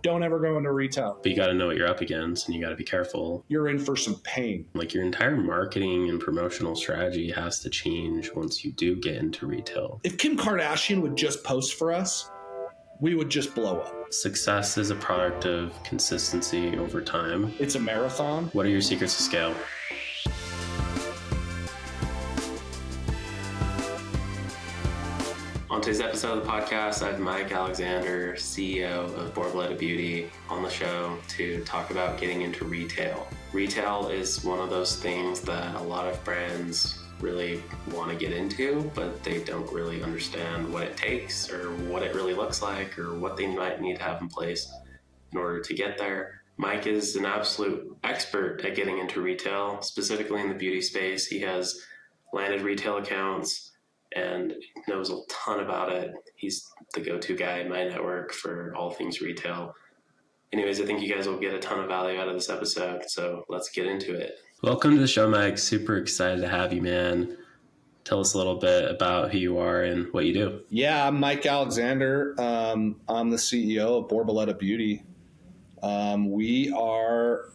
Don't ever go into retail. But you got to know what you're up against and you got to be careful. You're in for some pain. Like your entire marketing and promotional strategy has to change once you do get into retail. If Kim Kardashian would just post for us, we would just blow up. Success is a product of consistency over time. It's a marathon. What are your secrets to scale? On today's episode of the podcast, I have Mike Alexander, CEO of Borboleta Beauty, on the show to talk about getting into retail. Retail is one of those things that a lot of brands really want to get into, but they don't really understand what it takes or what it really looks like or what they might need to have in place in order to get there. Mike is an absolute expert at getting into retail, specifically in the beauty space. He has landed retail accounts and knows a ton about it. He's the go-to guy in my network for all things retail. Anyways, I think you guys will get a ton of value out of this episode, so let's get into it. Welcome to the show, Mike. Super excited to have you, man. Tell us a little bit about who you are and what you do. Yeah, I'm Mike Alexander. I'm the CEO of Borboleta Beauty. We are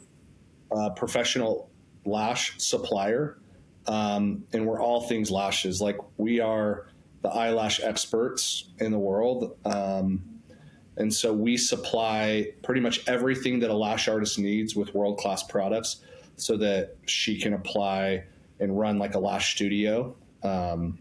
a professional lash supplier. And we're all things lashes. Like, we are the eyelash experts in the world. And so we supply pretty much everything that a lash artist needs with world-class products so that she can apply and run like a lash studio. And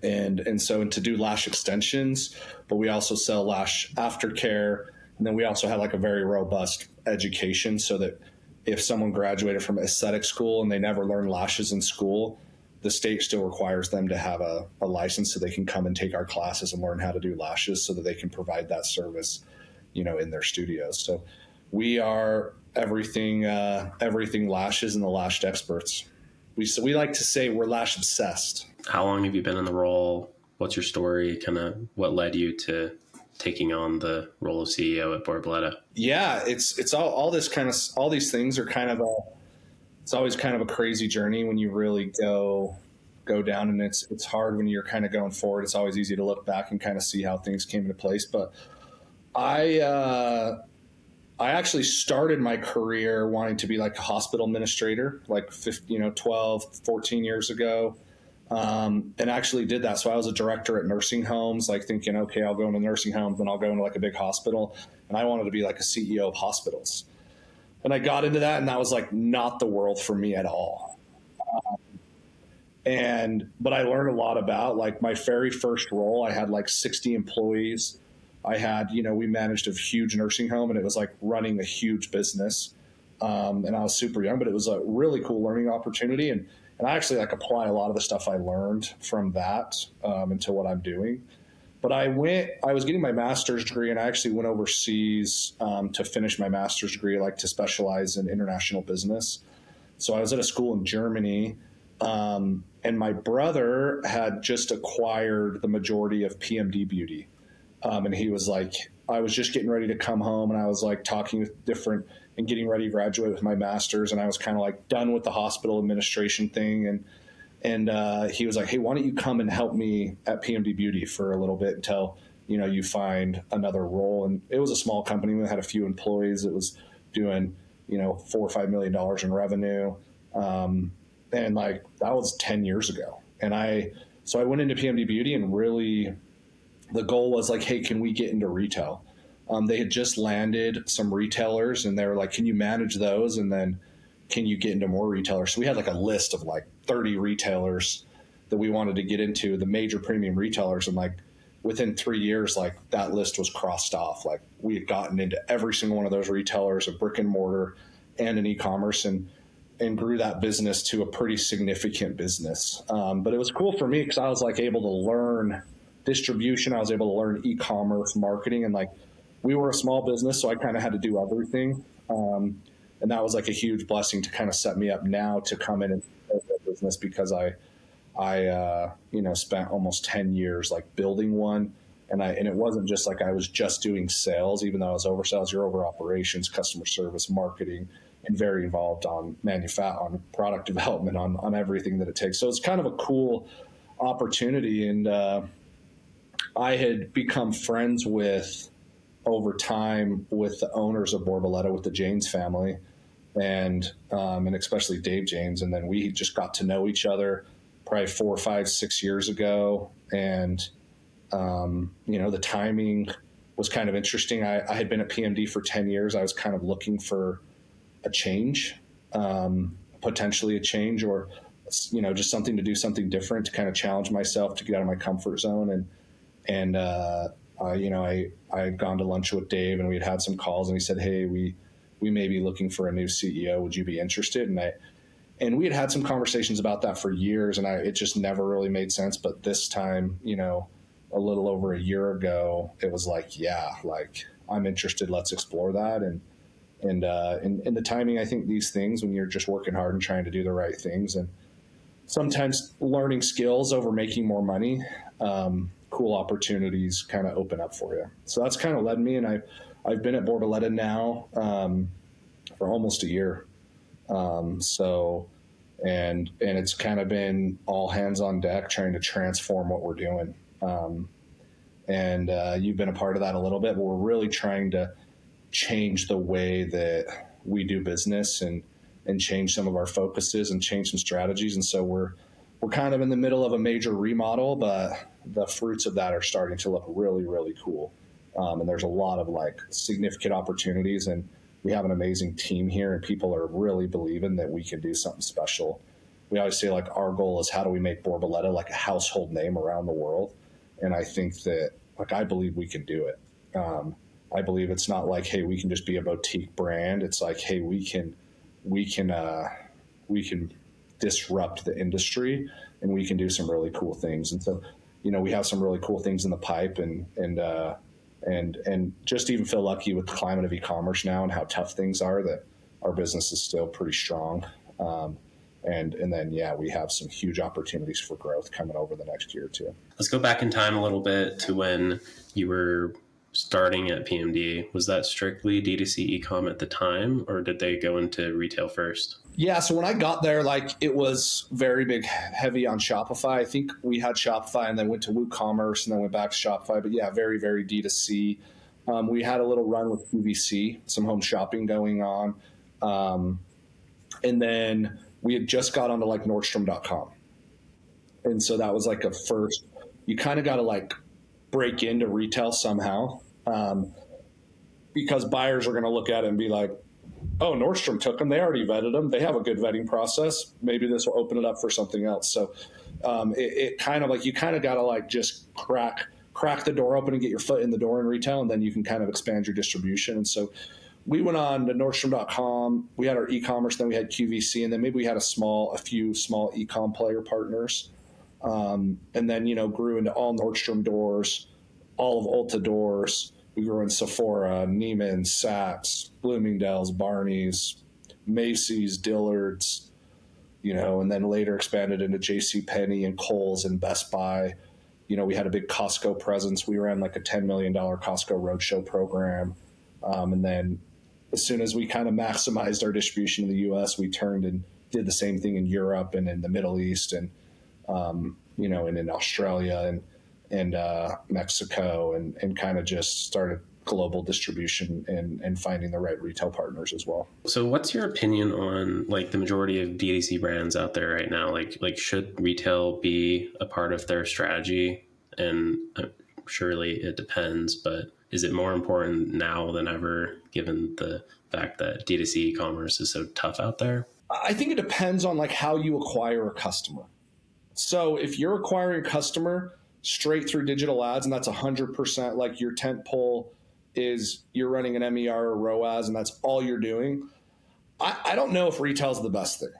to do lash extensions, but we also sell lash aftercare. And then we also have like a very robust education so that if someone graduated from aesthetic school and they never learned lashes in school, the state still requires them to have a license so they can come and take our classes and learn how to do lashes so that they can provide that service, in their studios. So we are everything lashes and the lashed experts. We like to say we're lash obsessed. How long have you been in the role? What's your story? Kind of what led you to taking on the role of CEO at Borboleta? Yeah, it's all this kind of, all these things are kind of it's always kind of a crazy journey when you really go down, and it's hard when you're kind of going forward. It's always easy to look back and kind of see how things came into place. But I actually started my career wanting to be like a hospital administrator, like 12, 14 years ago. And actually did that. So I was a director at nursing homes, like thinking, okay, I'll go into nursing homes, then I'll go into like a big hospital. And I wanted to be like a CEO of hospitals. And I got into that, and that was like not the world for me at all. But I learned a lot about, like, my very first role. I had like 60 employees. I had, we managed a huge nursing home, and it was like running a huge business. And I was super young, but it was a really cool learning opportunity. And I actually like apply a lot of the stuff I learned from that into what I'm doing. But I was getting my master's degree, and I actually went overseas to finish my master's degree, like to specialize in international business. So I was at a school in Germany, and my brother had just acquired the majority of PMD Beauty. And he was like, I was just getting ready to come home, and I was like talking with different and getting ready to graduate with my master's. And I was kind of like done with the hospital administration thing. And he was like, hey, why don't you come and help me at PMD Beauty for a little bit until, you find another role. And it was a small company. We had a few employees. It was doing, $4 or $5 million in revenue. And like, that was 10 years ago. So I went into PMD Beauty, and really the goal was like, hey, can we get into retail? They had just landed some retailers, and they were like, can you manage those? And then can you get into more retailers? So we had like a list of like 30 retailers that we wanted to get into, the major premium retailers. And like within 3 years, like that list was crossed off. Like we had gotten into every single one of those retailers, a brick and mortar and an e-commerce, and grew that business to a pretty significant business. But it was cool for me because I was like able to learn distribution. I was able to learn e-commerce marketing, and like, we were a small business, so I kind of had to do everything. And that was like a huge blessing to kind of set me up now to come in and build that business, because I spent almost 10 years like building one. And it wasn't just like I was just doing sales, even though I was over sales. You're over operations, customer service, marketing, and very involved on on product development, on everything that it takes. So it's kind of a cool opportunity. And I had become friends with over time with the owners of Borboleta, with the Janes family, and especially Dave Janes. And then we just got to know each other probably 4, 5, 6 years ago. And, the timing was kind of interesting. I had been at PMD for 10 years. I was kind of looking for a change, potentially a change, or, just something to do something different, to kind of challenge myself, to get out of my comfort zone. I had gone to lunch with Dave, and we had some calls, and he said, "Hey, we may be looking for a new CEO. Would you be interested?" And we had some conversations about that for years, and it just never really made sense. But this time, a little over a year ago, it was like, yeah, like, I'm interested. Let's explore that. And the timing, I think these things, when you're just working hard and trying to do the right things, and sometimes learning skills over making more money, cool opportunities kind of open up for you. So that's kind of led me. And I've been at Borboleta now for almost a year. And it's kind of been all hands on deck trying to transform what we're doing. You've been a part of that a little bit, but we're really trying to change the way that we do business, and change some of our focuses and change some strategies. And so we're kind of in the middle of a major remodel, but the fruits of that are starting to look really, really cool. And there's a lot of like significant opportunities, and we have an amazing team here, and people are really believing that we can do something special. We always say, like, our goal is, how do we make Borboleta like a household name around the world? And I think that, like, I believe we can do it. I believe it's not like, hey, we can just be a boutique brand. It's like, hey, we can disrupt the industry, and we can do some really cool things. And so, we have some really cool things in the pipe, and just even feel lucky with the climate of e-commerce now and how tough things are, that our business is still pretty strong. And then, yeah, we have some huge opportunities for growth coming over the next year or two. Let's go back in time a little bit to when you were starting at PMD. Was that strictly D2C e-com at the time, or did they go into retail first? Yeah, so when I got there, like, it was very big, heavy on Shopify. I think we had Shopify and then went to WooCommerce and then went back to Shopify. But yeah, very, very D2C. We had a little run with QVC, some home shopping going on. And then we had just got onto like Nordstrom.com. And so that was like a first, you kind of got to like break into retail somehow, because buyers are going to look at it and be like, oh, Nordstrom took them. They already vetted them. They have a good vetting process. Maybe this will open it up for something else. So it kind of like, you kind of got to like just crack the door open and get your foot in the door in retail, and then you can kind of expand your distribution. And so we went on to Nordstrom.com. We had our e-commerce, then we had QVC, and then maybe we had a few small e-com player partners. And then, grew into all Nordstrom doors, all of Ulta doors. We grew in Sephora, Neiman's, Saks, Bloomingdale's, Barney's, Macy's, Dillard's, and then later expanded into JCPenney and Kohl's and Best Buy. We had a big Costco presence. We ran like a $10 million Costco roadshow program. And then as soon as we kind of maximized our distribution in the U.S., we turned and did the same thing in Europe and in the Middle East, and and in Australia and Mexico, and kind of just started global distribution and finding the right retail partners as well. So what's your opinion on like the majority of DTC brands out there right now? Like should retail be a part of their strategy? And surely it depends, but is it more important now than ever, given the fact that D2C e-commerce is so tough out there? I think it depends on like how you acquire a customer. So if you're acquiring a customer straight through digital ads, and that's 100% like your tent pole is you're running an MER or ROAS, and that's all you're doing, I don't know if retail is the best thing,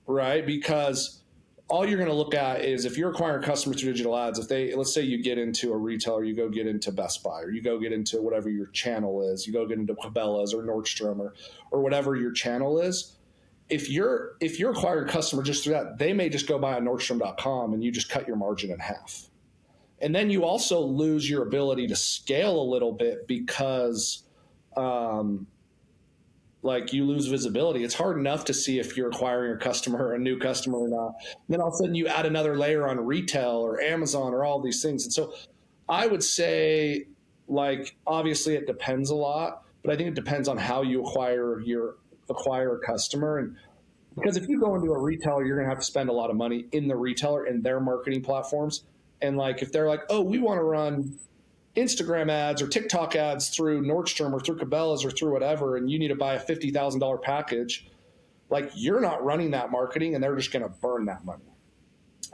right? Because all you're going to look at is if you're acquiring customers through digital ads, let's say you get into a retailer, you go get into Best Buy, or you go get into whatever your channel is, you go get into Cabela's or Nordstrom or whatever your channel is. If you're acquiring a customer just through that, they may just go buy on Nordstrom.com, and you just cut your margin in half. And then you also lose your ability to scale a little bit because like you lose visibility. It's hard enough to see if you're acquiring a customer or a new customer or not. And then all of a sudden you add another layer on retail or Amazon or all these things. And so I would say like obviously it depends a lot, but I think it depends on how you acquire a customer. And because if you go into a retailer, you're going to have to spend a lot of money in the retailer and their marketing platforms. And like if they're like, oh, we want to run Instagram ads or TikTok ads through Nordstrom or through Cabela's or through whatever, and you need to buy a $50,000 package, like you're not running that marketing and they're just going to burn that money.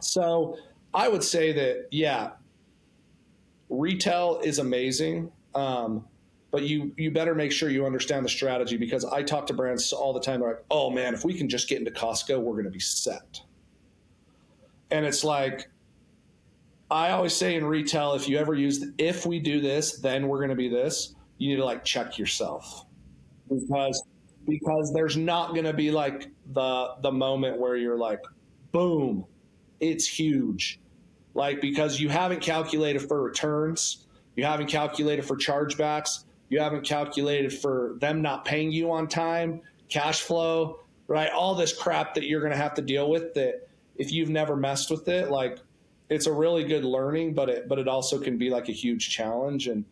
So I would say that, yeah, retail is amazing. But you better make sure you understand the strategy, because I talk to brands all the time. They're like, oh man, if we can just get into Costco, we're going to be set. And it's like, I always say in retail, if you ever use, if we do this, then we're going to be this, you need to like check yourself, because there's not going to be like the moment where you're like, boom, it's huge. Like, because you haven't calculated for returns, you haven't calculated for chargebacks, you haven't calculated for them not paying you on time, cash flow, right? All this crap that you're going to have to deal with, that if you've never messed with it, like it's a really good learning, but it also can be like a huge challenge. And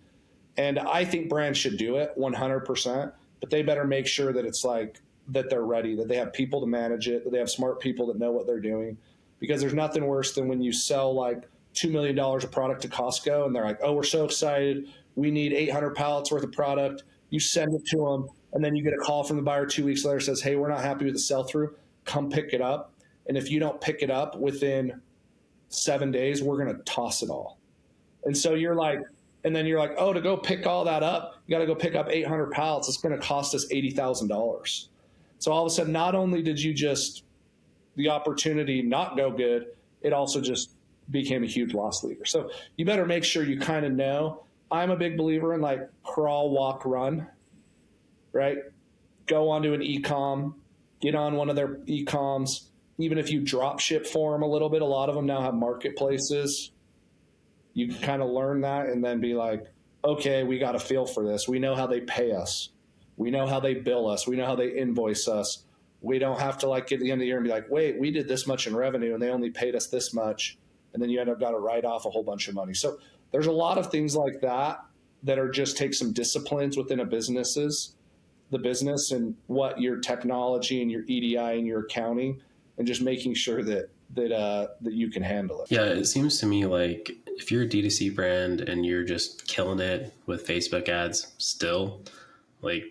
I think brands should do it 100%, but they better make sure that it's like that they're ready, that they have people to manage it, that they have smart people that know what they're doing. Because there's nothing worse than when you sell like $2 million of product to Costco and they're like, oh, we're so excited, we need 800 pallets worth of product. You send it to them, and then you get a call from the buyer 2 weeks later, says, hey, we're not happy with the sell-through, come pick it up. And if you don't pick it up within 7 days, we're going to toss it all. And so you're like, and then you're like, oh, to go pick all that up, you got to go pick up 800 pallets. It's going to cost us $80,000. So all of a sudden, not only did you just, the opportunity not go good, it also just became a huge loss leader. So you better make sure you kind of know. I'm a big believer in like crawl, walk, run, right? Go onto an e-com, get on one of their e-coms. Even if you drop ship for them a little bit, a lot of them now have marketplaces. You can kind of learn that and then be like, okay, we got a feel for this. We know how they pay us. We know how they bill us. We know how they invoice us. We don't have to like get to the end of the year and be like, wait, we did this much in revenue and they only paid us this much. And then you end up got to write off a whole bunch of money. So there's a lot of things like that that are just take some disciplines within the business and what your technology and your EDI and your accounting, and just making sure that you can handle it. Yeah, it seems to me like if you're a D2C brand and you're just killing it with Facebook ads still, like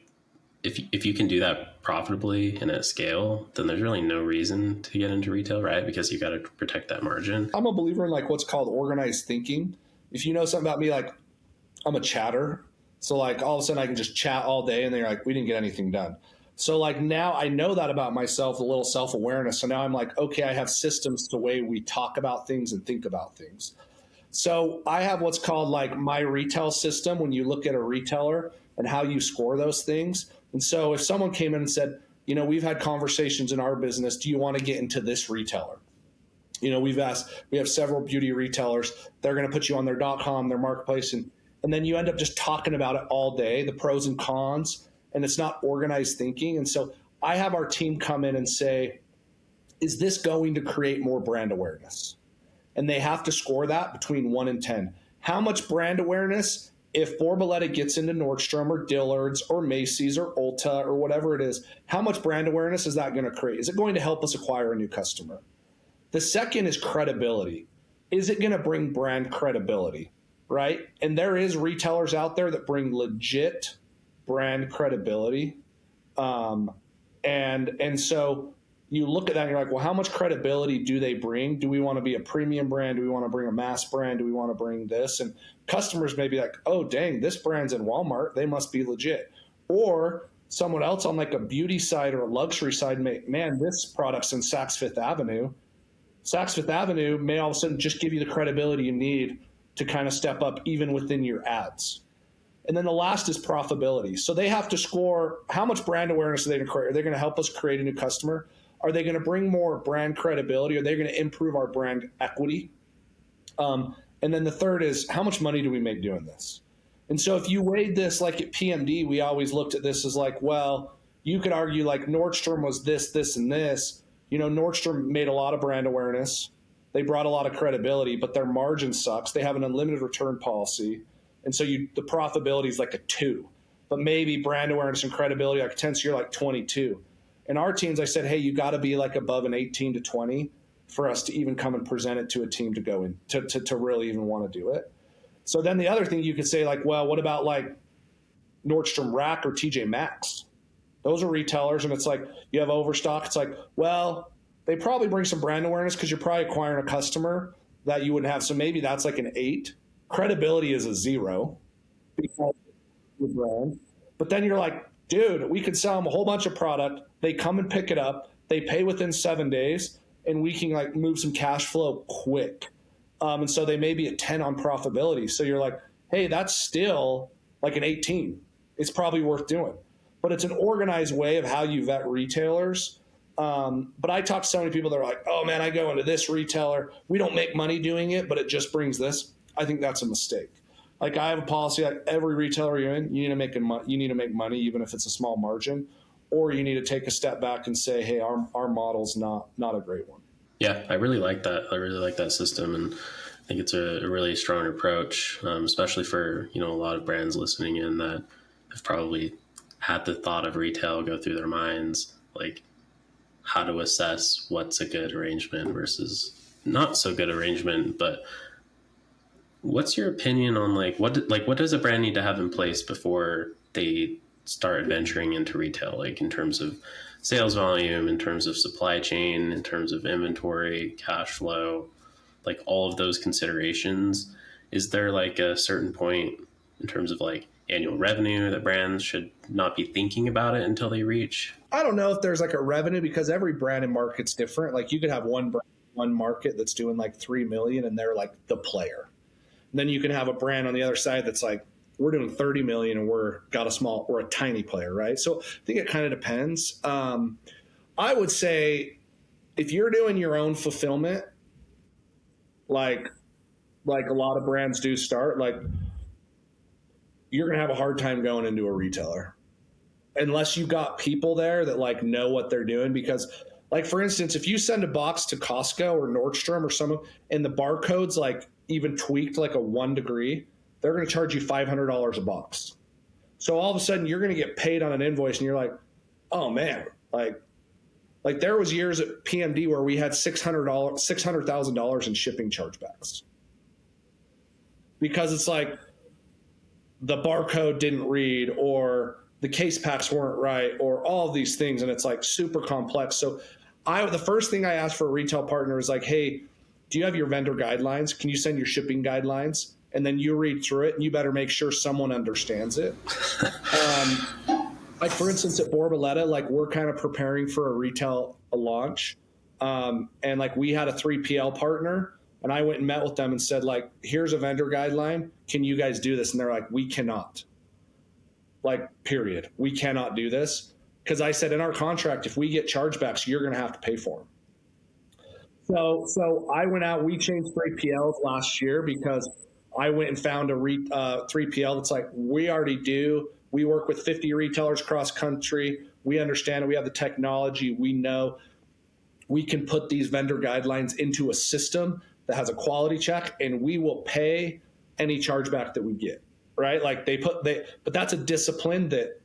if you can do that profitably and at scale, then there's really no reason to get into retail, right? Because you got to protect that margin. I'm a believer in like what's called organized thinking. If you know something about me, like I'm a chatter. So like all of a sudden I can just chat all day and then you're like, we didn't get anything done. So like now I know that about myself, a little self-awareness. So now I'm like, okay, I have systems to the way we talk about things and think about things. So I have what's called like my retail system when you look at a retailer and how you score those things. And so if someone came in and said, you know, we've had conversations in our business, do you want to get into this retailer? You know, we have several beauty retailers. They're going to put you on their .com, their marketplace, and then you end up just talking about it all day, the pros and cons, and it's not organized thinking. And so I have our team come in and say, is this going to create more brand awareness? And they have to score that between 1 and 10. How much brand awareness? If Borboleta gets into Nordstrom or Dillard's or Macy's or Ulta or whatever it is, how much brand awareness is that going to create? Is it going to help us acquire a new customer? The second is credibility. Is it going to bring brand credibility, right? And there is retailers out there that bring legit brand credibility. And so you look at that and you're like, well, how much credibility do they bring? Do we want to be a premium brand? Do we want to bring a mass brand? Do we want to bring this? And customers may be like, oh, dang, this brand's in Walmart. They must be legit. Or someone else on like a beauty side or a luxury side may, man, this product's in Saks Fifth Avenue. Saks Fifth Avenue may all of a sudden just give you the credibility you need to kind of step up even within your ads. And then the last is profitability. So they have to score how much brand awareness are they going to create? Are they going to help us create a new customer? Are they going to bring more brand credibility? Are they going to improve our brand equity? And then the third is how much money do we make doing this? And so if you weighed this like at PMD, we always looked at this as like, well, you could argue like Nordstrom was this, this, and this. You know, Nordstrom made a lot of brand awareness. They brought a lot of credibility, but their margin sucks. They have an unlimited return policy. And so the profitability is like a 2, but maybe brand awareness and credibility like 10, so you're like 22. In our teams, I said, hey, you got to be like above an 18 to 20 for us to even come and present it to a team to go in, to really even want to do it. So then the other thing you could say, like, well, what about like Nordstrom Rack or TJ Maxx? Those are retailers, and it's like you have overstock. It's like, well, they probably bring some brand awareness because you're probably acquiring a customer that you wouldn't have. So maybe that's like an 8. Credibility is a 0 because of your brand. But then you're like, dude, we could sell them a whole bunch of product. They come and pick it up. They pay within 7 days, and we can like move some cash flow quick. And so they may be a 10 on profitability. So you're like, hey, that's still like an 18. It's probably worth doing. But it's an organized way of how you vet retailers. But I talk to so many people that are like, oh man, I go into this retailer. We don't make money doing it, but it just brings this. I think that's a mistake. Like I have a policy, like every retailer you're in, you need to make money, even if it's a small margin, or you need to take a step back and say, hey, our model's not a great one. Yeah, I really like that. I really like that system, and I think it's a really strong approach, especially for a lot of brands listening in that have probably had the thought of retail go through their minds, like how to assess what's a good arrangement versus not so good arrangement. But what's your opinion on what does a brand need to have in place before they start venturing into retail, like in terms of sales volume, in terms of supply chain, in terms of inventory, cash flow, like all of those considerations? Is there like a certain point in terms of like annual revenue that brands should not be thinking about it until they reach? I don't know if there's like a revenue, because every brand and market's different. Like you could have one market that's doing like 3 million and they're like the player. And then you can have a brand on the other side that's like, we're doing 30 million and we're a tiny player, right? So I think it kind of depends. I would say if you're doing your own fulfillment, like a lot of brands do start, like you're going to have a hard time going into a retailer unless you got people there that like know what they're doing. Because like, for instance, if you send a box to Costco or Nordstrom or someone and the barcode's like even tweaked like a 1 degree, they're going to charge you $500 a box. So all of a sudden you're going to get paid on an invoice and you're like, oh man, like there was years at PMD where we had $600,000 in shipping chargebacks because it's like the barcode didn't read or the case packs weren't right or all of these things. And it's like super complex. So the first thing I asked for a retail partner is like, hey, do you have your vendor guidelines? Can you send your shipping guidelines? And then you read through it and you better make sure someone understands it. Like for instance, at Borboleta, like we're kind of preparing for a retail launch. And like we had a 3PL partner and I went and met with them and said like, here's a vendor guideline. Can you guys do this? And they're like, we cannot. Like, period. We cannot do this. Because I said in our contract, if we get chargebacks, you're going to have to pay for them. So I went out, we changed 3PLs last year because I went and found a 3PL that's like, we already do. We work with 50 retailers across country. We understand it. We have the technology. We know we can put these vendor guidelines into a system that has a quality check, and we will pay any chargeback that we get, right? Like but that's a discipline that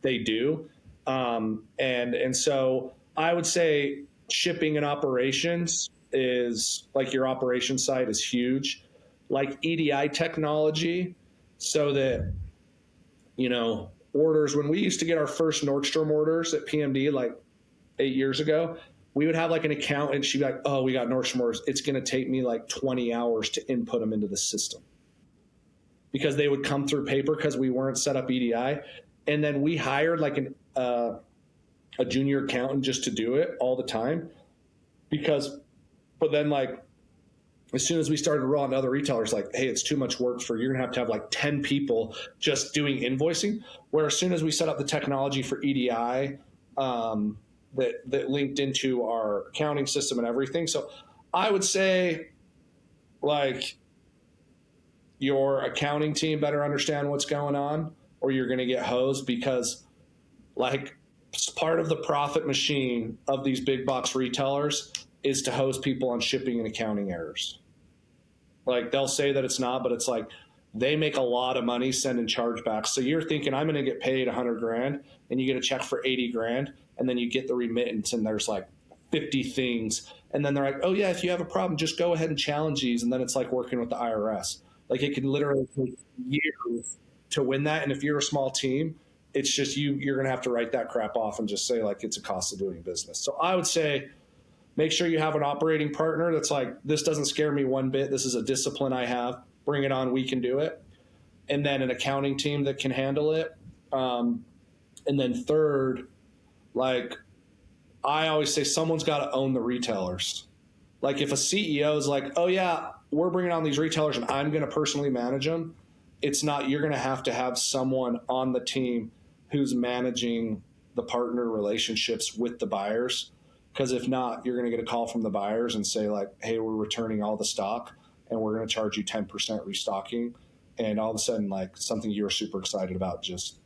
they do. And so I would say shipping and operations is like your operations side is huge. Like EDI technology, so that, orders, when we used to get our first Nordstrom orders at PMD like 8 years ago, we would have like an accountant. She'd be like, oh, we got Nordstrom orders. It's going to take me like 20 hours to input them into the system because they would come through paper because we weren't set up EDI. And then we hired like a junior accountant just to do it all the time but then like, as soon as we started rolling to other retailers, like, hey, it's too much work you're going to have like 10 people just doing invoicing. Where as soon as we set up the technology for EDI that linked into our accounting system and everything. So I would say like your accounting team better understand what's going on or you're going to get hosed because like part of the profit machine of these big box retailers is to hose people on shipping and accounting errors. Like they'll say that it's not, but it's like they make a lot of money sending chargebacks. So you're thinking, I'm going to get paid 100 grand, and you get a check for 80 grand, and then you get the remittance, and there's like 50 things. And then they're like, oh yeah, if you have a problem, just go ahead and challenge these. And then it's like working with the IRS. Like it can literally take years to win that. And if you're a small team, it's just you're going to have to write that crap off and just say like, it's a cost of doing business. So I would say, make sure you have an operating partner that's like, this doesn't scare me one bit. This is a discipline I have. Bring it on. We can do it. And then an accounting team that can handle it. And then third, like I always say, someone's got to own the retailers. Like if a CEO is like, oh yeah, we're bringing on these retailers and I'm going to personally manage them. It's not, you're going to have someone on the team who's managing the partner relationships with the buyers. Because if not, you're going to get a call from the buyers and say like, hey, we're returning all the stock and we're going to charge you 10% restocking. And all of a sudden, like something you were super excited about just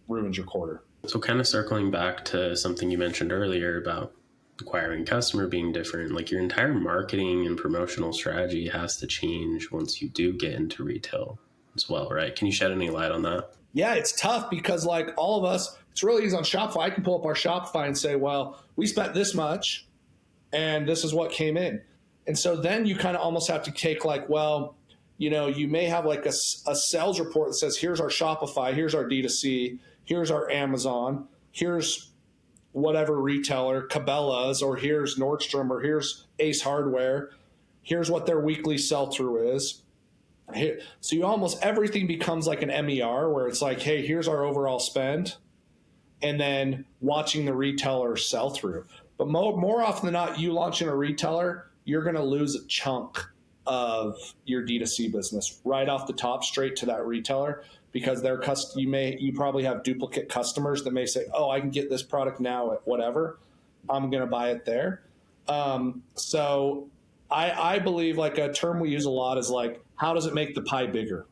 ruins your quarter. So kind of circling back to something you mentioned earlier about acquiring customer being different, like your entire marketing and promotional strategy has to change once you do get into retail as well, right? Can you shed any light on that? Yeah, it's tough because like all of us, it's really easy on Shopify. I can pull up our Shopify and say, well, we spent this much and this is what came in. And so then you kind of almost have to take like, well, you know, you may have like a sales report that says, here's our Shopify, here's our D2C, here's our Amazon, here's whatever retailer, Cabela's, or here's Nordstrom, or here's Ace Hardware, here's what their weekly sell-through is. So you almost, everything becomes like an MER where it's like, hey, here's our overall spend, and then watching the retailer sell through. But more often than not, you launching a retailer, you're going to lose a chunk of your D2C business right off the top, straight to that retailer, because you probably have duplicate customers that may say, oh, I can get this product now at whatever, I'm going to buy it there. So I believe like a term we use a lot is like, how does it make the pie bigger?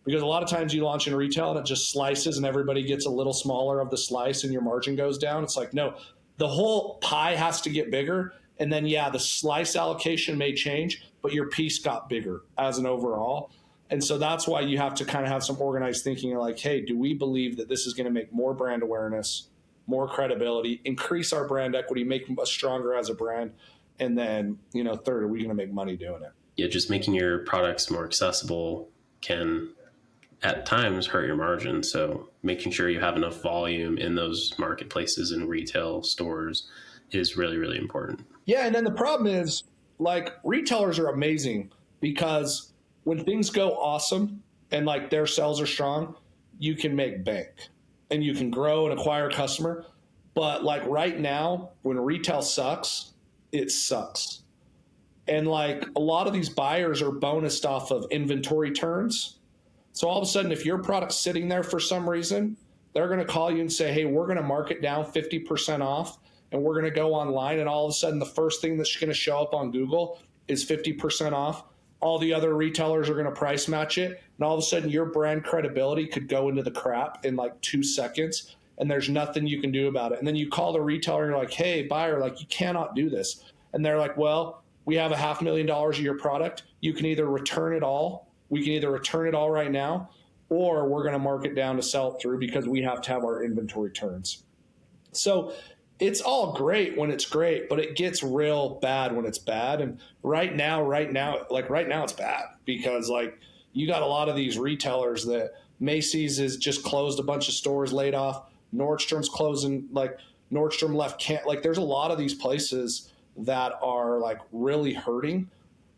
Because a lot of times you launch in retail and it just slices and everybody gets a little smaller of the slice and your margin goes down. It's like, no, the whole pie has to get bigger. And then, yeah, the slice allocation may change, but your piece got bigger as an overall. And so that's why you have to kind of have some organized thinking like, hey, do we believe that this is going to make more brand awareness, more credibility, increase our brand equity, make us stronger as a brand? And then, you know, third, are we going to make money doing it? Yeah, just making your products more accessible can at times hurt your margin. So making sure you have enough volume in those marketplaces and retail stores is really, really important. Yeah. And then the problem is like retailers are amazing because when things go awesome and like their sales are strong, you can make bank and you can grow and acquire a customer. But like right now, when retail sucks, it sucks. And like a lot of these buyers are bonused off of inventory turns. So all of a sudden, if your product's sitting there for some reason, they're going to call you and say, hey, we're going to mark it down 50% off. And we're going to go online. And all of a sudden, the first thing that's going to show up on Google is 50% off. All the other retailers are going to price match it. And all of a sudden, your brand credibility could go into the crap in like 2 seconds. And there's nothing you can do about it. And then you call the retailer and you're like, hey, buyer, like you cannot do this. And they're like, well, we have $500,000 of your product. You can either return it all. We can either return it all right now, or we're going to mark it down to sell it through because we have to have our inventory turns. So it's all great when it's great, but it gets real bad when it's bad. And right now it's bad because like you got a lot of these retailers that Macy's is just closed a bunch of stores, laid off. Nordstrom's closing, like Nordstrom left can't, like there's a lot of these places that are like really hurting,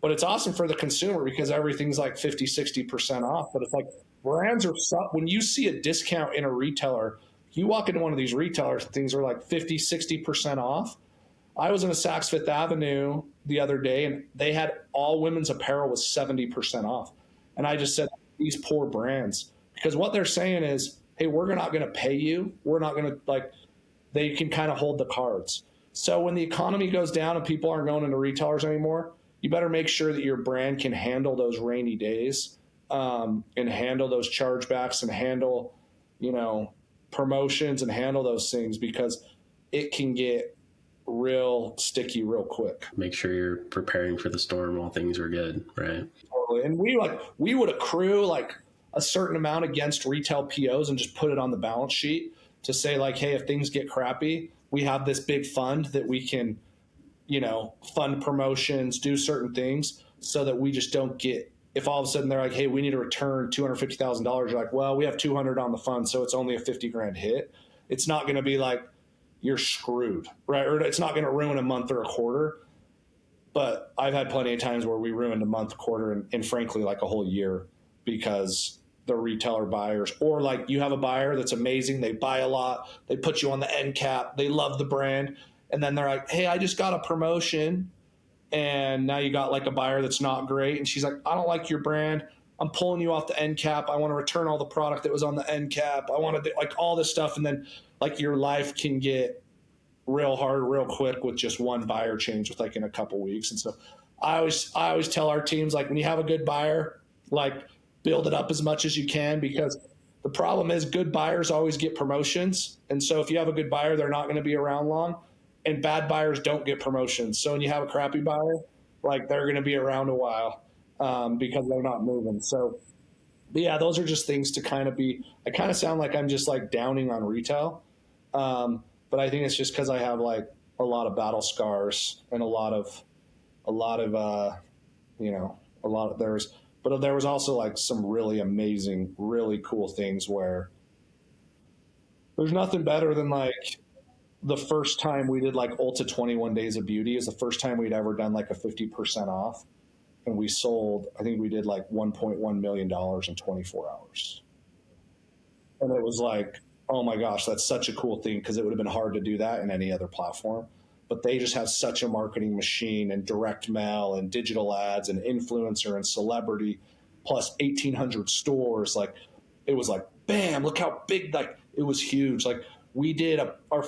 but it's awesome for the consumer because everything's like 50, 60% off. But it's like brands are, when you see a discount in a retailer, you walk into one of these retailers, things are like 50, 60% off. I was in a Saks Fifth Avenue the other day and they had all women's apparel was 70% off. And I just said, these poor brands, because what they're saying is, hey, we're not going to pay you. We're not going to like, they can kind of hold the cards. So when the economy goes down and people aren't going into retailers anymore, you better make sure that your brand can handle those rainy days and handle those chargebacks and handle, you know, promotions and handle those things because it can get real sticky real quick. Make sure you're preparing for the storm while things are good, right? Totally. And we would accrue like a certain amount against retail POs and just put it on the balance sheet to say like, hey, if things get crappy, we have this big fund that we can, fund promotions, do certain things so that we just don't get, if all of a sudden they're like, hey, we need to return $250,000, you're like, well, we have 200 on the fund, so it's only a 50 grand hit. It's not going to be like you're screwed, right? Or it's not going to ruin a month or a quarter. But I've had plenty of times where we ruined a month, quarter, and frankly, like a whole year because the retailer buyers, or like you have a buyer that's amazing. They buy a lot. They put you on the end cap. They love the brand. And then they're like, hey, I just got a promotion. And now you got like a buyer that's not great. And she's like, I don't like your brand. I'm pulling you off the end cap. I want to return all the product that was on the end cap. I want to do like all this stuff. And then like your life can get real hard, real quick with just one buyer change with like in a couple weeks. And so I always tell our teams, like when you have a good buyer, like build it up as much as you can, because the problem is good buyers always get promotions. And so if you have a good buyer, they're not going to be around long, and bad buyers don't get promotions. So when you have a crappy buyer, like they're going to be around a while because they're not moving. So but yeah, those are just things to kind of be, I kind of sound like I'm just like downing on retail. But I think it's just because I have like a lot of battle scars and a lot of there was also like some really amazing, really cool things where there's nothing better than like the first time we did like Ulta 21 Days of Beauty is the first time we'd ever done like a 50% off. And we sold, I think we did like $1.1 million in 24 hours. And it was like, oh my gosh, that's such a cool thing, because it would have been hard to do that in any other platform. But they just have such a marketing machine and direct mail and digital ads and influencer and celebrity plus 1,800 stores. Like it was like, bam, look how big, like it was huge. Like we did our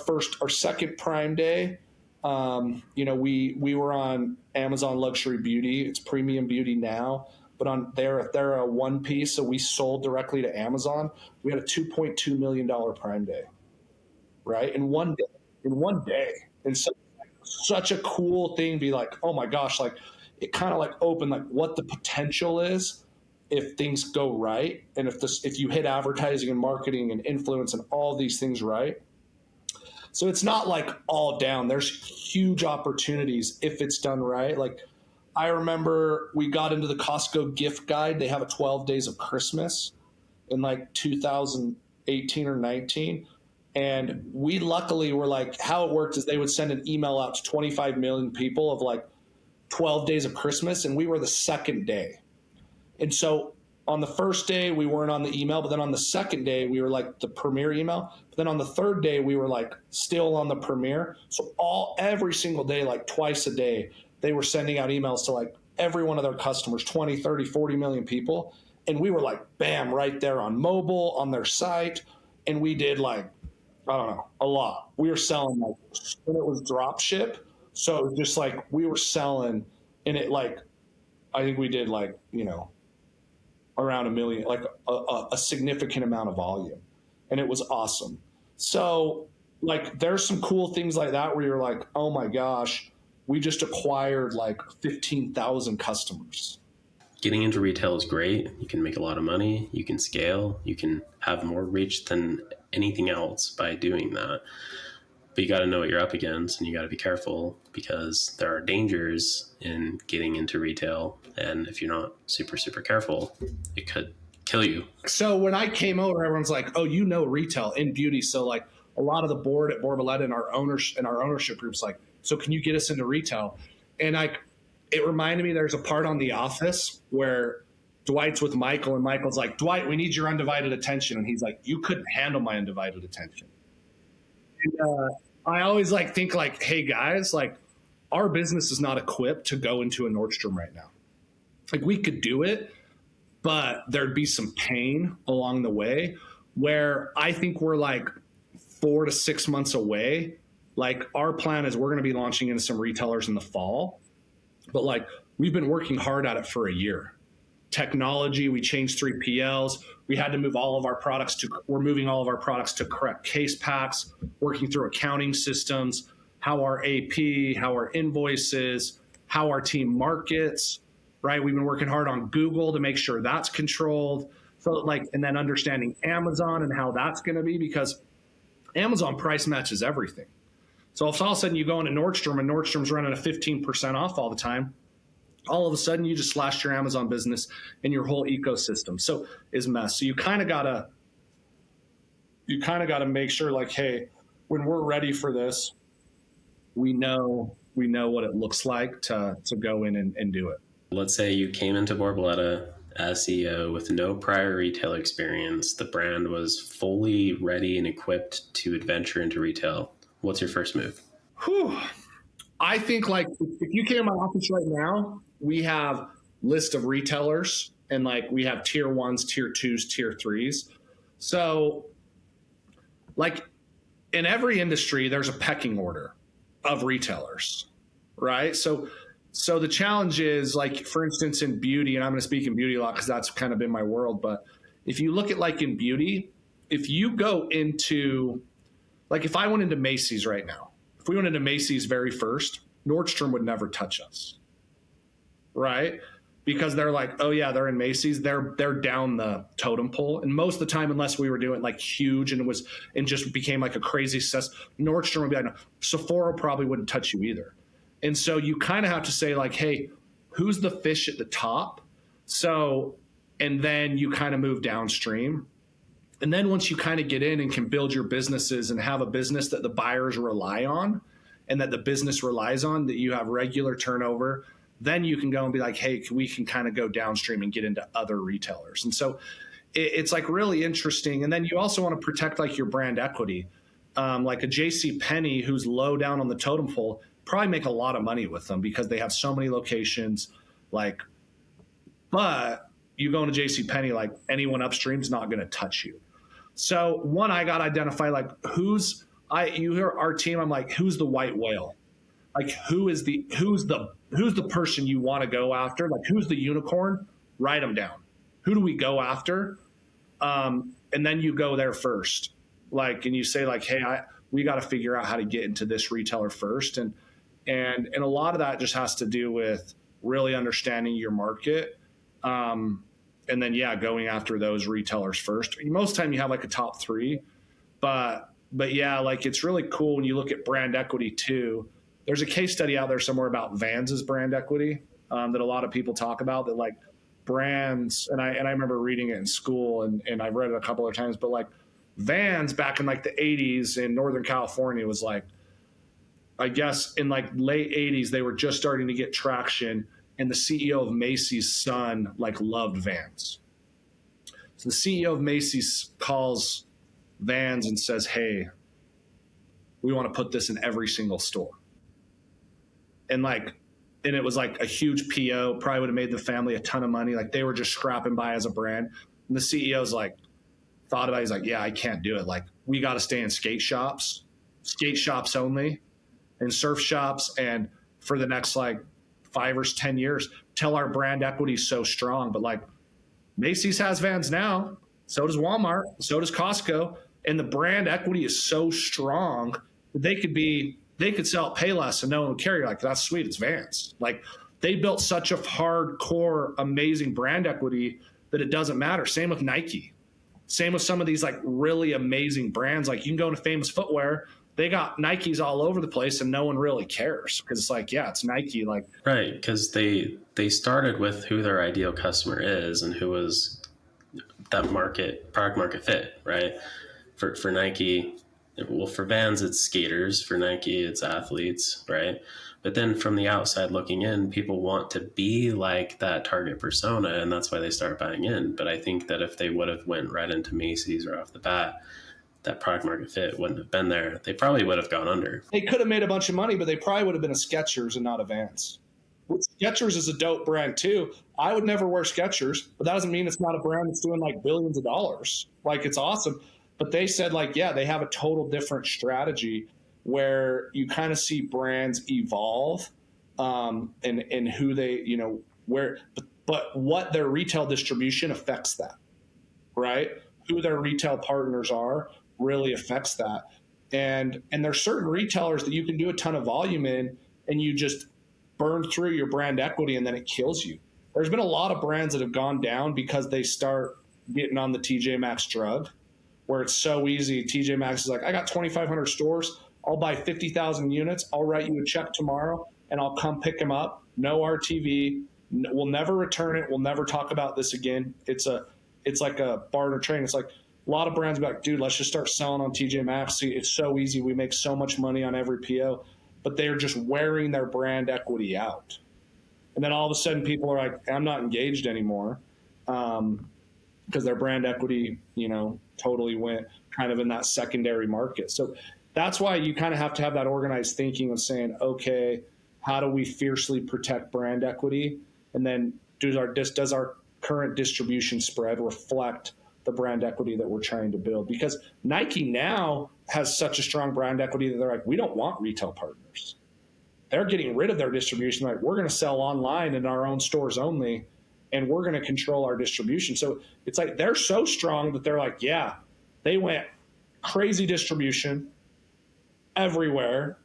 second Prime Day. We were on Amazon Luxury Beauty. It's premium beauty now. But they're a one piece, so we sold directly to Amazon. We had a $2.2 million Prime Day, right? In one day. And so such a cool thing, be like, oh my gosh, like it kind of like opened like what the potential is if things go right. And if you hit advertising and marketing and influence and all these things right. So it's not like all down. There's huge opportunities if it's done right. Like I remember we got into the Costco gift guide. They have a 12 days of Christmas in like 2018 or 19. And we luckily were like, how it worked is they would send an email out to 25 million people of like 12 days of Christmas. And we were the second day. And so on the first day, we weren't on the email, but then on the second day, we were like the premier email. But then on the third day, we were like still on the premier. So every single day, like twice a day, they were sending out emails to like every one of their customers, 20, 30, 40 million people. And we were like, bam, right there on mobile, on their site. And we did like, I don't know, a lot. We were selling like, and it was drop ship. So it was just like, we were selling, and it like, I think we did like, around 1 million, like a significant amount of volume. And it was awesome. So like, there's some cool things like that where you're like, oh my gosh, we just acquired like 15,000 customers. Getting into retail is great. You can make a lot of money. You can scale. You can have more reach than anything else by doing that. But you got to know what you're up against, and you got to be careful, because there are dangers in getting into retail. And if you're not super, super careful, it could kill you. So when I came over, everyone's like, oh, retail in beauty. So like a lot of the board at Borboleta and our ownership group's like, so can you get us into retail? And it reminded me, there's a part on The Office where Dwight's with Michael, and Michael's like, Dwight, we need your undivided attention. And he's like, you couldn't handle my undivided attention. And I always like think like, hey guys, like our business is not equipped to go into a Nordstrom right now. Like we could do it, but there'd be some pain along the way, where I think we're like 4 to 6 months away. Like our plan is we're going to be launching into some retailers in the fall, but like we've been working hard at it for a year. Technology, we changed 3PLs. We had to move we're moving all of our products to correct case packs, working through accounting systems, how our AP, how our invoices, how our team markets, right? We've been working hard on Google to make sure that's controlled. So like, and then understanding Amazon and how that's going to be, because Amazon price matches everything. So if all of a sudden you go into Nordstrom and Nordstrom's running a 15% off all the time, all of a sudden you just slashed your Amazon business and your whole ecosystem. So is a mess. So you kind of gotta make sure like, hey, when we're ready for this, we know what it looks like to go in and do it. Let's say you came into Borboleta as CEO with no prior retail experience. The brand was fully ready and equipped to adventure into retail. What's your first move? Whew. I think like if you came in my office right now, we have list of retailers and like we have tier ones, tier twos, tier threes. So like in every industry, there's a pecking order of retailers, right? So the challenge is like, for instance, in beauty, and I'm going to speak in beauty a lot because that's kind of been my world. But if you look at like in beauty, if you go into, like if I went into Macy's right now, if we went into Macy's very first, Nordstrom would never touch us, right? Because they're like, oh yeah, they're in Macy's. They're down the totem pole. And most of the time, unless we were doing like huge and just became like a crazy success, Nordstrom would be like, no. Sephora probably wouldn't touch you either. And so you kind of have to say like, hey, who's the fish at the top? So, and then you kind of move downstream. And then once you kind of get in and can build your businesses and have a business that the buyers rely on and that the business relies on, that you have regular turnover, then you can go and be like, hey, we can kind of go downstream and get into other retailers. And so it's like really interesting. And then you also want to protect like your brand equity. Like a JC Penney who's low down on the totem pole, probably make a lot of money with them because they have so many locations. Like, but you go into JC Penney, like anyone upstream's not going to touch you. So one, I got to identify like you hear our team. I'm like, who's the white whale? Like who's the person you want to go after? Like who's the unicorn? Write them down. Who do we go after? And then you go there first. Like, and you say like, hey, we got to figure out how to get into this retailer first. And a lot of that just has to do with really understanding your market. And then, yeah, going after those retailers first. Most of the time you have like a top three, but yeah, like it's really cool when you look at brand equity too. There's a case study out there somewhere about Vans' brand equity that a lot of people talk about, that like brands, and I remember reading it in school and I've read it a couple of times, but like Vans back in like the 80s in Northern California was like, I guess in like late 80s, they were just starting to get traction, and the CEO of Macy's son like loved Vans. So the CEO of Macy's calls Vans and says, hey, we want to put this in every single store. And it was like a huge PO, probably would have made the family a ton of money. Like they were just scrapping by as a brand. And the CEO's like, thought about it. He's like, yeah, I can't do it. Like we got to stay in skate shops only, and surf shops. And for the next like 5 or 10 years, till our brand equity is so strong. But like Macy's has Vans now. So does Walmart. So does Costco. And the brand equity is so strong that they could sell at Payless and no one would care. You're like, that's sweet. It's Vans. Like they built such a hardcore, amazing brand equity that it doesn't matter. Same with Nike. Same with some of these like really amazing brands. Like you can go into Famous Footwear. They got Nikes all over the place and no one really cares because it's like, yeah, it's Nike. Like, right. Because they started with who their ideal customer is and who was that product market fit, right? For Nike, well, for Vans, it's skaters. For Nike, it's athletes, right? But then from the outside looking in, people want to be like that target persona, and that's why they start buying in. But I think that if they would have went right into Macy's right off the bat, that product market fit wouldn't have been there. They probably would have gone under. They could have made a bunch of money, but they probably would have been a Skechers and not a Vans. Skechers is a dope brand too. I would never wear Skechers, but that doesn't mean it's not a brand that's doing like billions of dollars. Like it's awesome. But they said like, yeah, they have a total different strategy where you kind of see brands evolve and who they, but what their retail distribution affects that, right? Who their retail partners are really affects that. And there's certain retailers that you can do a ton of volume in and you just burn through your brand equity and then it kills you. There's been a lot of brands that have gone down because they start getting on the TJ Maxx drug, where it's so easy. TJ Maxx is like, I got 2,500 stores. I'll buy 50,000 units. I'll write you a check tomorrow and I'll come pick them up. No RTV. We'll never return it. We'll never talk about this again. It's like a barter trade. It's like a lot of brands be like, dude, let's just start selling on TJ Maxx. See, it's so easy. We make so much money on every PO, but they're just wearing their brand equity out. And then all of a sudden people are like, I'm not engaged anymore. Because their brand equity, totally went kind of in that secondary market. So that's why you kind of have to have that organized thinking of saying, okay, how do we fiercely protect brand equity? And then does our current distribution spread reflect the brand equity that we're trying to build? Because Nike now has such a strong brand equity that they're like, we don't want retail partners. They're getting rid of their distribution. Like, we're going to sell online in our own stores only, and we're going to control our distribution. So it's like they're so strong that they're like, yeah, they went crazy distribution everywhere.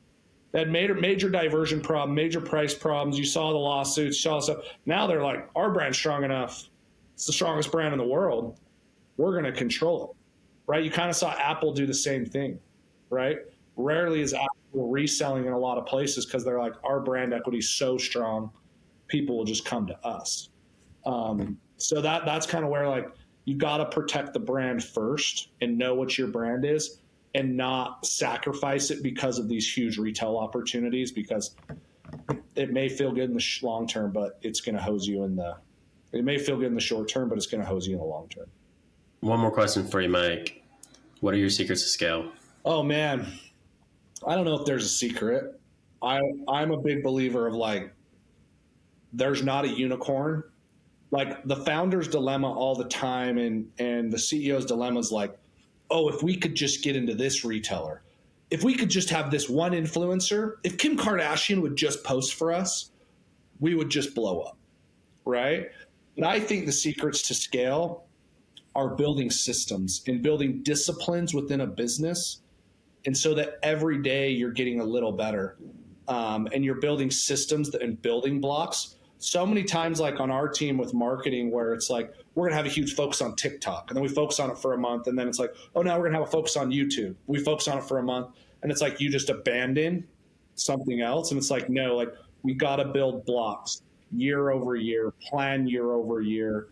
They had major diversion problem, major price problems. You saw the lawsuits. You saw stuff. Now they're like, our brand's strong enough. It's the strongest brand in the world. We're going to control it, right? You kind of saw Apple do the same thing, right? Rarely is Apple reselling in a lot of places because they're like, our brand equity is so strong, people will just come to us. So that's kind of where, like, you got to protect the brand first and know what your brand is and not sacrifice it because of these huge retail opportunities, because it may feel good in the long term, but it's going to hose you it may feel good in the short term, but it's going to hose you in the long term. One more question for you, Mike. What are your secrets to scale? Oh man, I don't know if there's a secret. I'm a big believer of, like, there's not a unicorn. Like, the founder's dilemma all the time and the CEO's dilemma is like, oh, if we could just get into this retailer, if we could just have this one influencer, if Kim Kardashian would just post for us, we would just blow up, right? And I think the secrets to scale are building systems and building disciplines within a business, and so that every day you're getting a little better, and you're building systems and building blocks. So many times, like on our team with marketing, where it's like, we're going to have a huge focus on TikTok, and then we focus on it for a month, and then it's like, oh, now we're going to have a focus on YouTube. We focus on it for a month, and it's like you just abandon something else. And it's like, no, like, we got to build blocks year over year, plan year over year.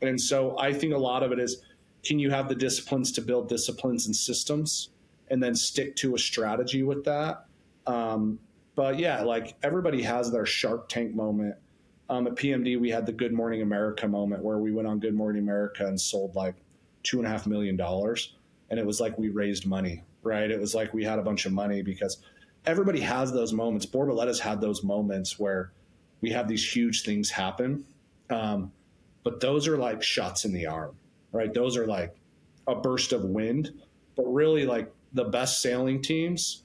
And so I think a lot of it is, can you have the disciplines to build disciplines and systems and then stick to a strategy with that? But yeah, like, everybody has their Shark Tank moment. At PMD, we had the Good Morning America moment where we went on Good Morning America and sold like $2.5 million. And it was like we raised money, right? It was like we had a bunch of money, because everybody has those moments. Borboleta's had those moments where we have these huge things happen. But those are like shots in the arm, right? Those are like a burst of wind. But really, like, the best sailing teams,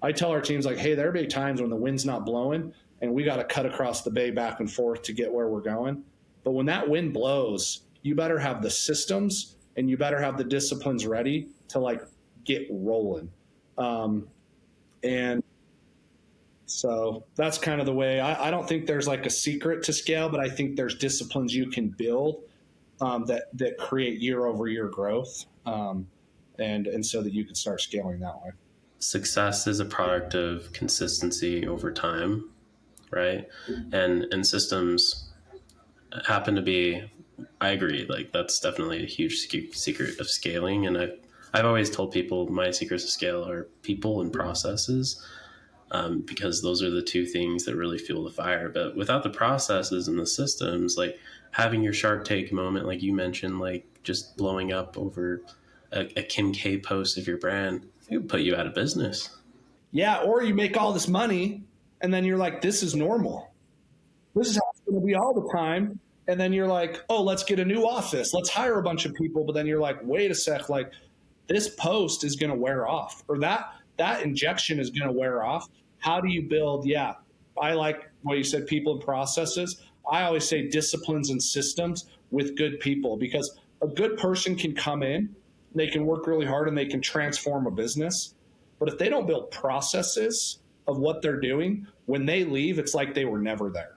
I tell our teams, like, hey, there'll be times when the wind's not blowing and we got to cut across the bay back and forth to get where we're going. But when that wind blows, you better have the systems and you better have the disciplines ready to, like, get rolling. And so that's kind of the way. I don't think there's like a secret to scale, but I think there's disciplines you can build that create year over year growth, and so that you can start scaling that way. Success is a product of consistency over time, right? And systems happen to be, I agree, like, that's definitely a huge secret of scaling. And I've always told people my secrets to scale are people and processes, because those are the two things that really fuel the fire. But without the processes and the systems, like having your Shark Tank moment, like you mentioned, like just blowing up over a Kim K post of your brand, it would put you out of business. Yeah, or you make all this money and then you're like, this is normal. This is how it's going to be all the time. And then you're like, oh, let's get a new office. Let's hire a bunch of people. But then you're like, wait a sec, like, this post is going to wear off, or that injection is going to wear off. How do you build? Yeah, I like what you said, people and processes. I always say disciplines and systems with good people, because a good person can come in they can work really hard and they can transform a business. But if they don't build processes of what they're doing, when they leave, it's like they were never there.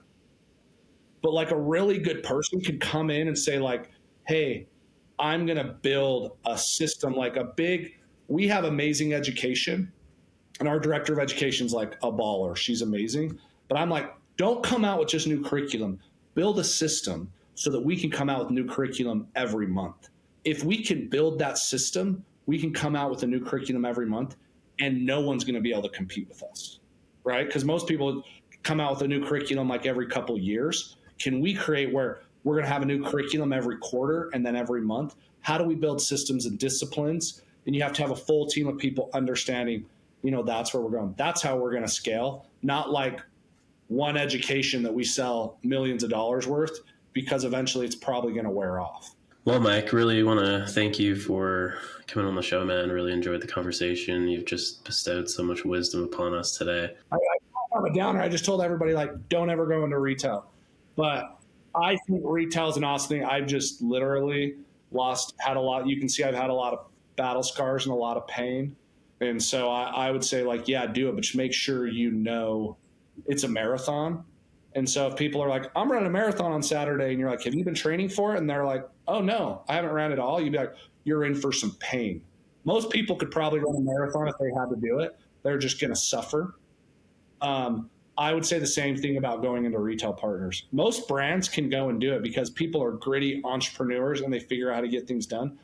But like a really good person could come in and say like, hey, I'm going to build a system, like we have amazing education, and our director of education is like a baller. She's amazing. But I'm like, don't come out with just new curriculum. Build a system so that we can come out with new curriculum every month. If we can build that system, we can come out with a new curriculum every month, and no one's going to be able to compete with us, right? Because most people come out with a new curriculum like every couple of years. Can we create where we're going to have a new curriculum every quarter and then every month? How do we build systems and disciplines? And you have to have a full team of people understanding, that's where we're going. That's how we're going to scale, not like one education that we sell millions of dollars worth, because eventually it's probably going to wear off. Well, Mike, really want to thank you for coming on the show, man. Really enjoyed the conversation. You've just bestowed so much wisdom upon us today. I'm a downer. I just told everybody, like, don't ever go into retail. But I think retail is an awesome thing. I've just literally had a lot. You can see I've had a lot of battle scars and a lot of pain. And so I would say, like, yeah, do it, but just make sure it's a marathon. And so if people are like, I'm running a marathon on Saturday, and you're like, have you been training for it? And they're like, oh, no, I haven't ran at all. You'd be like, you're in for some pain. Most people could probably run a marathon if they had to do it. They're just going to suffer. I would say the same thing about going into retail partners. Most brands can go and do it because people are gritty entrepreneurs and they figure out how to get things done.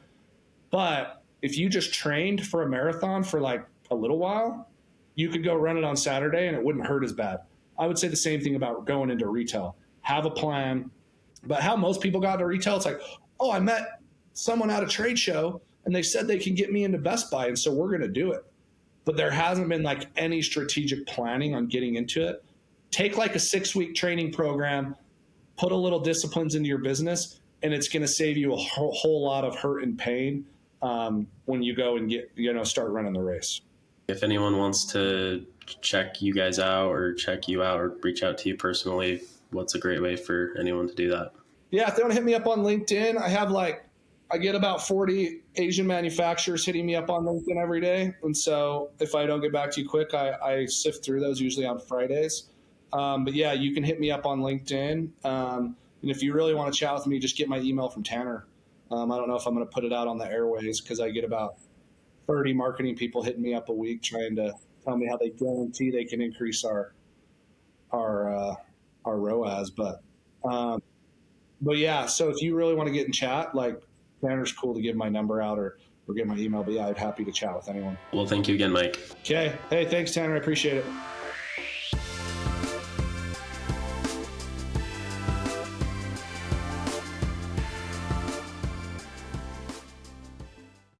But if you just trained for a marathon for like a little while, you could go run it on Saturday and it wouldn't hurt as bad. I would say the same thing about going into retail. Have a plan. But how most people got into retail, it's like, oh, I met someone at a trade show and they said they can get me into Best Buy, and so we're going to do it. But there hasn't been like any strategic planning on getting into it. Take like a 6-week training program, put a little disciplines into your business, and it's going to save you a whole lot of hurt and pain when you go and start running the race. If anyone wants to check you guys out or check you out or reach out to you personally, what's a great way for anyone to do that? Yeah, if they want to hit me up on LinkedIn, I get about 40 Asian manufacturers hitting me up on LinkedIn every day. And so if I don't get back to you quick, I sift through those usually on Fridays. But yeah, you can hit me up on LinkedIn. And if you really want to chat with me, just get my email from Tanner. I don't know if I'm going to put it out on the airways because I get about 30 marketing people hitting me up a week trying to tell me how they guarantee they can increase our ROAS. But yeah, so if you really want to get in chat, like, Tanner's cool to give my number out or get my email. But yeah, I'd happy to chat with anyone. Well, thank you again, Mike. Okay. Hey, thanks, Tanner. I appreciate it.